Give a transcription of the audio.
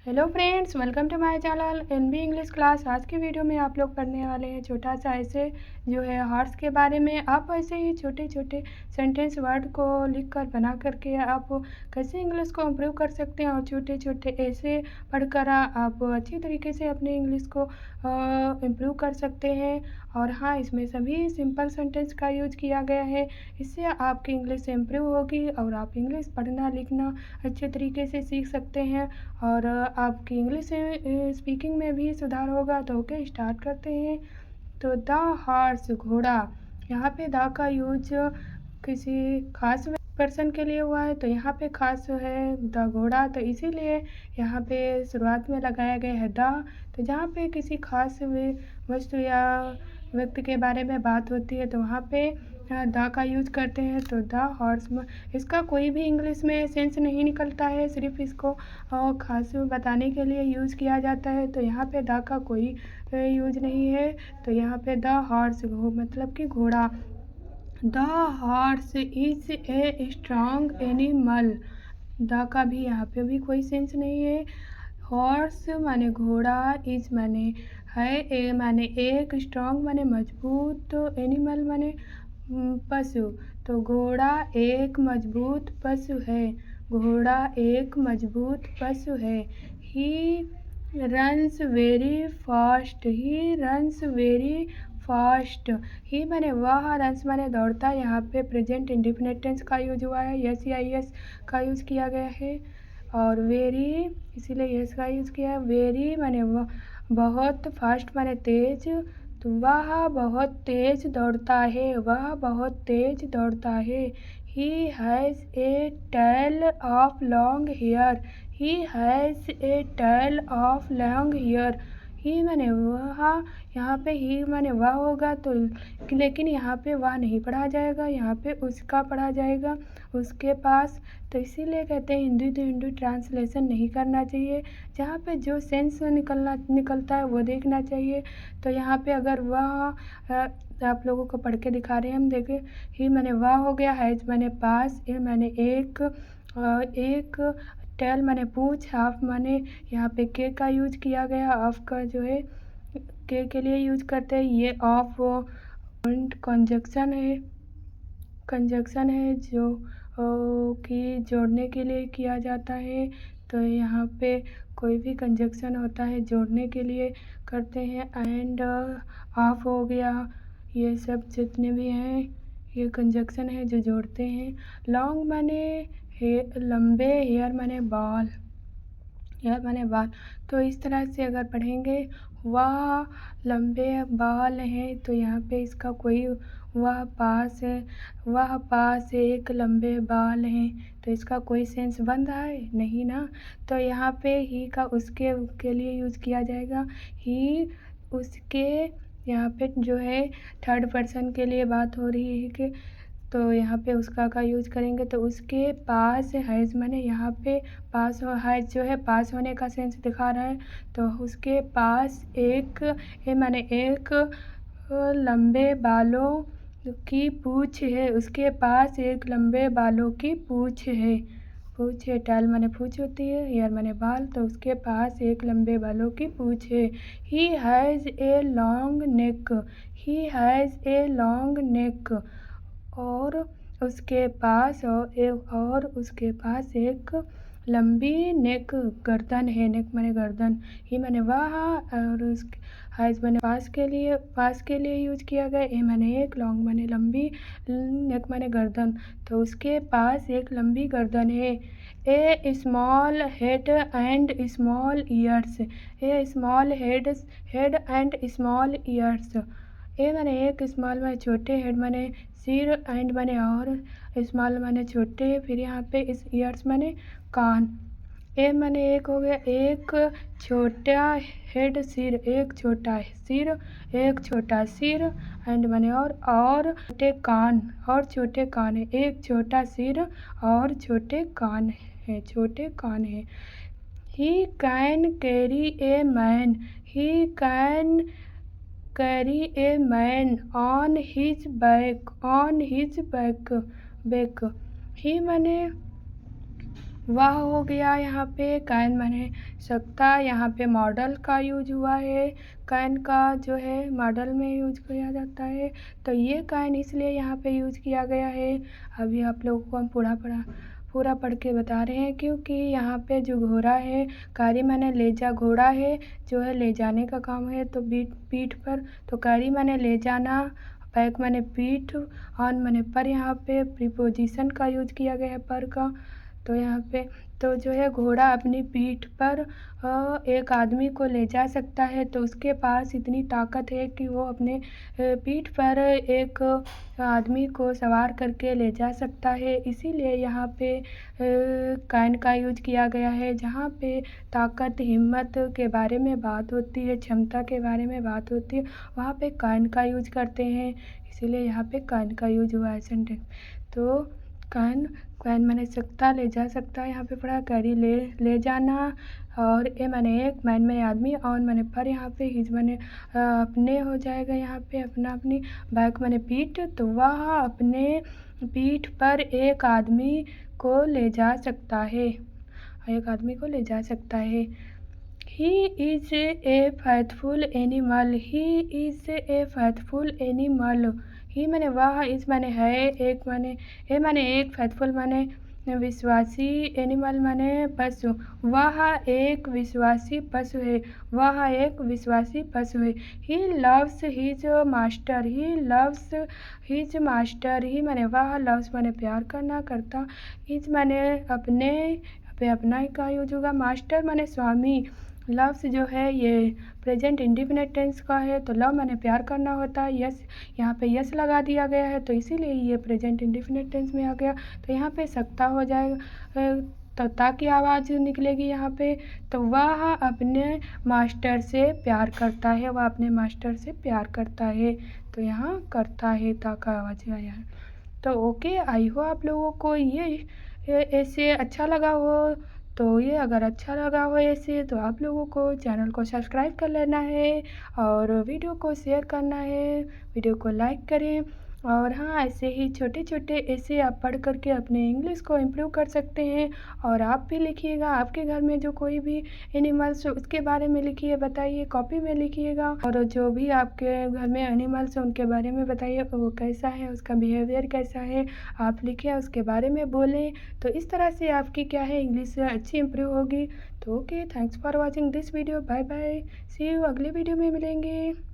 Hello friends, welcome to my channel NB English class. आज की video में आप लोग पढ़ने वाले हैं छोटा सा ऐसे जो है हॉर्स के बारे में। आप ऐसे ही छोटे छोटे सेंटेंस वर्ड को लिखकर बना करके आप कैसे इंग्लिश को इम्प्रूव कर सकते हैं और छोटे छोटे ऐसे पढ़कर आप अच्छी तरीके से अपने इंग्लिश को इम्प्रूव कर सकते हैं। और हाँ, इसमें सभी सिंपल सेंटेंस का यूज किया गया है। इससे आपकी इंग्लिश इम्प्रूव होगी और आप इंग्लिश पढ़ना लिखना अच्छे तरीके से सीख सकते हैं और आपकी इंग्लिश स्पीकिंग में भी सुधार होगा। तो ओके, स्टार्ट करते हैं। तो द हॉर्स, घोड़ा। यहाँ पे द का यूज किसी खास पर्सन के लिए हुआ है, तो यहाँ पे खास है द घोड़ा, तो इसीलिए यहाँ पे शुरुआत में लगाया गया है द। तो जहाँ पे किसी खास वस्तु या व्यक्ति के बारे में बात होती है तो वहाँ पे द का यूज करते हैं। तो द हॉर्स, इसका कोई भी इंग्लिश में सेंस नहीं निकलता है, सिर्फ इसको खास बताने के लिए यूज़ किया जाता है। तो यहाँ पे द का कोई यूज नहीं है। तो यहाँ पे द हॉर्स मतलब कि घोड़ा। The horse is a strong animal. The का भी यहाँ पे भी कोई सेंस नहीं है। हॉर्स माने घोड़ा, इज माने है, ए माने एक, स्ट्रॉन्ग माने मजबूत, एनिमल माने पशु। तो घोड़ा एक मजबूत पशु है। घोड़ा एक मजबूत पशु है। He runs very fast. He runs very fast. He माने वह, रन्स माने दौड़ता। यहाँ पे प्रेजेंट इंडेफिनिट टेंस का यूज हुआ है, यस या यस का यूज किया गया है। और वेरी, इसीलिए यस का यूज किया है। वेरी माने वह, बहुत, फास्ट माने तेज। तो वह बहुत तेज दौड़ता है। वह बहुत तेज दौड़ता है। He has a tail of long hair. He has a tail of long hair. He माने वह, यहाँ पे ही माने वह होगा तो, लेकिन यहाँ पे वह नहीं पढ़ा जाएगा, यहाँ पे उसका पढ़ा जाएगा, उसके पास। तो इसीलिए कहते हैं हिंदी टू हिंदी ट्रांसलेशन नहीं करना चाहिए। जहाँ पे जो सेंस निकलता है वो देखना चाहिए। तो यहाँ पे अगर वह आप लोगों को पढ़ के दिखा रहे हैं हम, देखें। ही माने वह हो गया, हैज माने पास, ए माने एक, एक, टेल माने पूछ, हाफ माने यहाँ पे के का यूज किया गया। ऑफ का जो है के लिए यूज करते हैं। ये ऑफ कंजक्शन है जो कि जोड़ने के लिए किया जाता है। तो यहाँ पे कोई भी कंजक्शन होता है जोड़ने के लिए करते हैं। एंड ऑफ हो गया, ये सब जितने भी हैं ये कंजक्शन है जो जोड़ते हैं। लॉन्ग माने लंबे, हेयर माने बाल, हेयर माने बाल। तो इस तरह से अगर पढ़ेंगे, वह लंबे बाल हैं, तो यहाँ पे इसका कोई, वह पास है, वह पास एक लंबे बाल हैं, तो इसका कोई सेंस बन रहा है नहीं ना। तो यहाँ पे ही का उसके लिए यूज किया जाएगा। ही, उसके, यहाँ पे जो है थर्ड पर्सन के लिए बात हो रही है कि, तो यहाँ पे उसका का यूज करेंगे। तो उसके पास हैज़ माने यहाँ पे पास हो, हैज़ जो है पास होने का सेंस दिखा रहा है। तो उसके पास एक, है माने एक, लंबे बालों की पूँछ है। उसके पास एक लंबे बालों की पूँछ है। पूँछ है, टाल माने पूँछ होती है, हेयर माने बाल, तो उसके पास एक लंबे बालों की पूँछ है। He has a long neck. He has a long neck. और उसके पास उसके पास एक लंबी नेक, गर्दन है। नेक माने गर्दन। ही माने वह, और उसके हैज़ माने पास के लिए यूज किया गया। ए माने एक, लॉन्ग माने लंबी, नेक माने गर्दन, तो उसके पास एक लंबी गर्दन है। A small head and small ears. A small head and small ears. A माने एक, स्मॉल माने छोटे, हेड माने सिर, एंड माने और, स्मॉल माने छोटे, फिर यहाँ पे इस ईयर्स माने कान। ए माने एक हो गया, एक छोटा हेड, सिर, एक छोटा सिर, एक छोटा सिर, एंड माने और छोटे कान, और छोटे कान है। एक छोटा सिर और छोटे कान है, छोटे कान है। He can carry a man. He can carry a man on his back. On his back. He माने वह हो गया यहाँ पे कैन माने सकता, यहाँ पे मॉडल का यूज हुआ है, कैन का जो है मॉडल में यूज किया जाता है, तो ये कैन इसलिए यहाँ पे यूज किया गया है। अभी आप लोगों को हम पूरा पढ़ के बता रहे हैं, क्योंकि यहाँ पे जो घोड़ा है, कैरी माने ले जा, घोड़ा है जो है ले जाने का काम है, तो पीठ पर, तो कैरी माने ले जाना, बैक माने पीठ, ऑन माने पर, यहाँ पे प्रीपोजिशन का यूज किया गया है पर का। तो यहाँ पे तो जो है घोड़ा अपनी पीठ पर एक आदमी को ले जा सकता है, तो उसके पास इतनी ताकत है कि वो अपने पीठ पर एक आदमी को सवार करके ले जा सकता है। इसीलिए यहाँ पे कैन का यूज किया गया है। जहाँ पे ताकत, हिम्मत के बारे में बात होती है, क्षमता के बारे में बात होती है, वहाँ पे कैन का यूज करते हैं। इसीलिए यहाँ पे कैन का यूज हुआ है सेंटेंस। तो कैन कैन माने सकता, ले जा सकता, यहाँ पे पढ़ा कैरी ले जाना, और ए माने एक, मैन माने आदमी, ऑन माने पर, यहाँ पे हिज माने अपने हो जाएगा, यहाँ पे अपना अपनी, बैक माने पीठ, तो वह अपने पीठ पर एक आदमी को ले जा सकता है, एक आदमी को ले जा सकता है। He is a faithful animal. He is a faithful animal. ही माने वह, इस माने है, एक माने, ए माने एक, faithful माने विश्वासी, एनिमल माने पशु, वह एक विश्वासी पशु है, वह एक विश्वासी पशु है। He loves his master, he loves his master, he माने वह, लव्स माने प्यार करना, करता, हिज माने अपने, पे अपना ही का यूज होगा, मास्टर माने स्वामी। लव्स जो है ये प्रेजेंट इंडिफिनिट टेंस का है, तो लव माने प्यार करना होता है। यस, यहाँ पे यस लगा दिया गया है, तो इसीलिए ये प्रेजेंट इंडिफिनिट टेंस में आ गया। तो यहाँ पे सकता हो जाएगा, तो ताकि आवाज़ निकलेगी यहाँ पे। तो वह अपने मास्टर से प्यार करता है, वह अपने मास्टर से प्यार करता है, तो यहाँ करता है ताका आवाज़ आया है। तो ओके, आई हो आप लोगों को ये ऐसे अच्छा लगा हो। तो ये अगर अच्छा लगा हो ऐसे, तो आप लोगों को चैनल को सब्सक्राइब कर लेना है, और वीडियो को शेयर करना है, वीडियो को लाइक करें। और हाँ, ऐसे ही छोटे छोटे ऐसे आप पढ़ करके अपने इंग्लिश को इम्प्रूव कर सकते हैं। और आप भी लिखिएगा, आपके घर में जो कोई भी एनिमल्स उसके बारे में लिखिए, बताइए, कॉपी में लिखिएगा। और जो भी आपके घर में एनिमल्स हैं उनके बारे में बताइए, वो कैसा है, उसका बिहेवियर कैसा है, आप लिखें, उसके बारे में बोलें। तो इस तरह से आपकी क्या है, इंग्लिश अच्छी इम्प्रूव होगी। तो okay, thanks for watching this video, bye bye, see you, अगले वीडियो में मिलेंगे।